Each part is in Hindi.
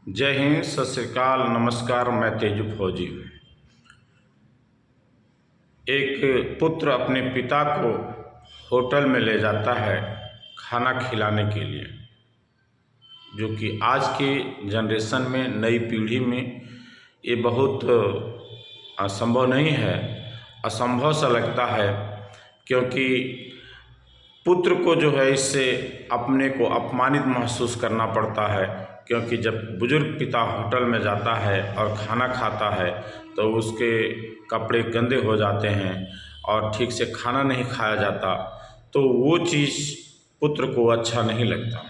जय हिंद, सत श्री अकाल, नमस्कार। मैं तेजू फौजी। एक पुत्र अपने पिता को होटल में ले जाता है खाना खिलाने के लिए, जो कि आज के जनरेशन में, नई पीढ़ी में ये बहुत असंभव नहीं है, असंभव सा लगता है। क्योंकि पुत्र को जो है इससे अपने को अपमानित महसूस करना पड़ता है। क्योंकि जब बुजुर्ग पिता होटल में जाता है और खाना खाता है तो उसके कपड़े गंदे हो जाते हैं और ठीक से खाना नहीं खाया जाता, तो वो चीज़ पुत्र को अच्छा नहीं लगता।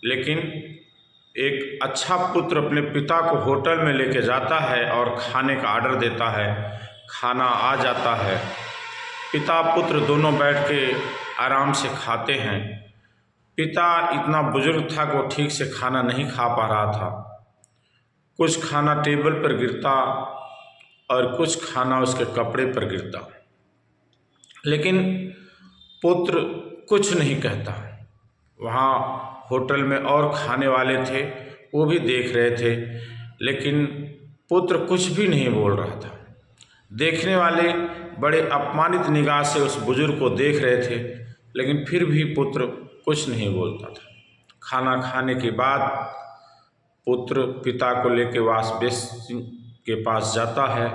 लेकिन एक अच्छा पुत्र अपने पिता को होटल में लेके जाता है और खाने का आर्डर देता है, खाना आ जाता है, पिता पुत्र दोनों बैठ के आराम से खाते हैं। पिता इतना बुजुर्ग था कि वो ठीक से खाना नहीं खा पा रहा था। कुछ खाना टेबल पर गिरता और कुछ खाना उसके कपड़े पर गिरता, लेकिन पुत्र कुछ नहीं कहता। वहाँ होटल में और खाने वाले थे, वो भी देख रहे थे, लेकिन पुत्र कुछ भी नहीं बोल रहा था। देखने वाले बड़े अपमानित निगाह से उस बुजुर्ग को देख रहे थे, लेकिन फिर भी पुत्र कुछ नहीं बोलता था। खाना खाने के बाद पुत्र पिता को लेकर वॉश बेसिन के पास जाता है।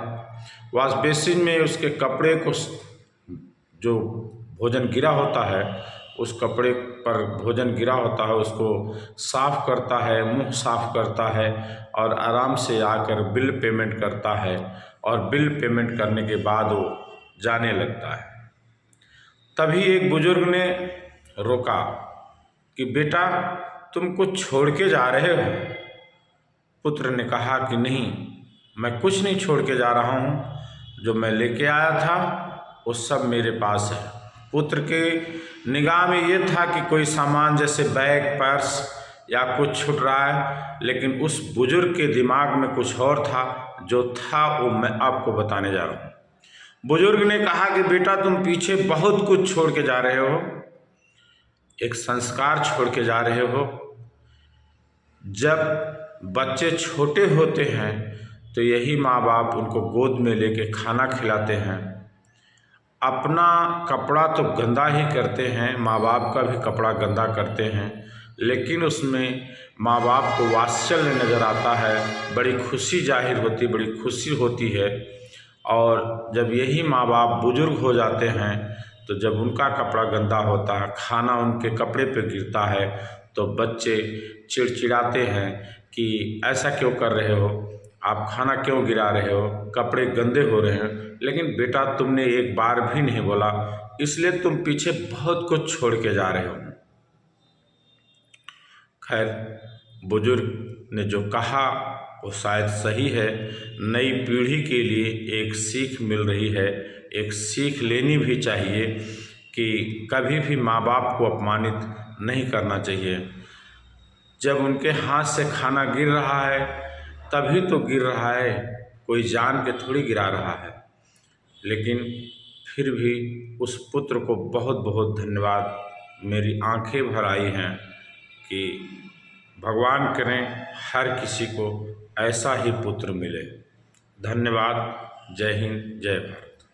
वॉश बेसिन में उसके कपड़े को, जो भोजन गिरा होता है, उस कपड़े पर भोजन गिरा होता है, उसको साफ़ करता है, मुंह साफ़ करता है और आराम से आकर बिल पेमेंट करता है। और बिल पेमेंट करने के बाद वो जाने लगता है। तभी एक बुजुर्ग ने रोका कि बेटा, तुम कुछ छोड़ के जा रहे हो। पुत्र ने कहा कि नहीं, मैं कुछ नहीं छोड़ के जा रहा हूँ, जो मैं लेके आया था वो सब मेरे पास है। पुत्र के निगाह में ये था कि कोई सामान जैसे बैग, पर्स या कुछ छूट रहा है, लेकिन उस बुजुर्ग के दिमाग में कुछ और था। जो था वो मैं आपको बताने जा रहा हूँ। बुजुर्ग ने कहा कि बेटा, तुम पीछे बहुत कुछ छोड़ के जा रहे हो, एक संस्कार छोड़ के जा रहे हो। जब बच्चे छोटे होते हैं तो यही माँ बाप उनको गोद में लेके खाना खिलाते हैं। अपना कपड़ा तो गंदा ही करते हैं, माँ बाप का भी कपड़ा गंदा करते हैं, लेकिन उसमें माँ बाप को वात्सल्य नज़र आता है, बड़ी खुशी जाहिर होती, बड़ी खुशी होती है। और जब यही माँ बाप बुजुर्ग हो जाते हैं तो जब उनका कपड़ा गंदा होता है, खाना उनके कपड़े पे गिरता है, तो बच्चे चिड़चिड़ाते हैं कि ऐसा क्यों कर रहे हो, आप खाना क्यों गिरा रहे हो, कपड़े गंदे हो रहे हैं। लेकिन बेटा, तुमने एक बार भी नहीं बोला, इसलिए तुम पीछे बहुत कुछ छोड़ के जा रहे हो। खैर, बुजुर्ग ने जो कहा वो शायद सही है। नई पीढ़ी के लिए एक सीख मिल रही है, एक सीख लेनी भी चाहिए कि कभी भी माँ बाप को अपमानित नहीं करना चाहिए। जब उनके हाथ से खाना गिर रहा है तभी तो गिर रहा है, कोई जान के थोड़ी गिरा रहा है। लेकिन फिर भी उस पुत्र को बहुत बहुत धन्यवाद। मेरी आंखें भर आई हैं कि भगवान करें हर किसी को ऐसा ही पुत्र मिले। धन्यवाद। जय हिंद, जय भारत।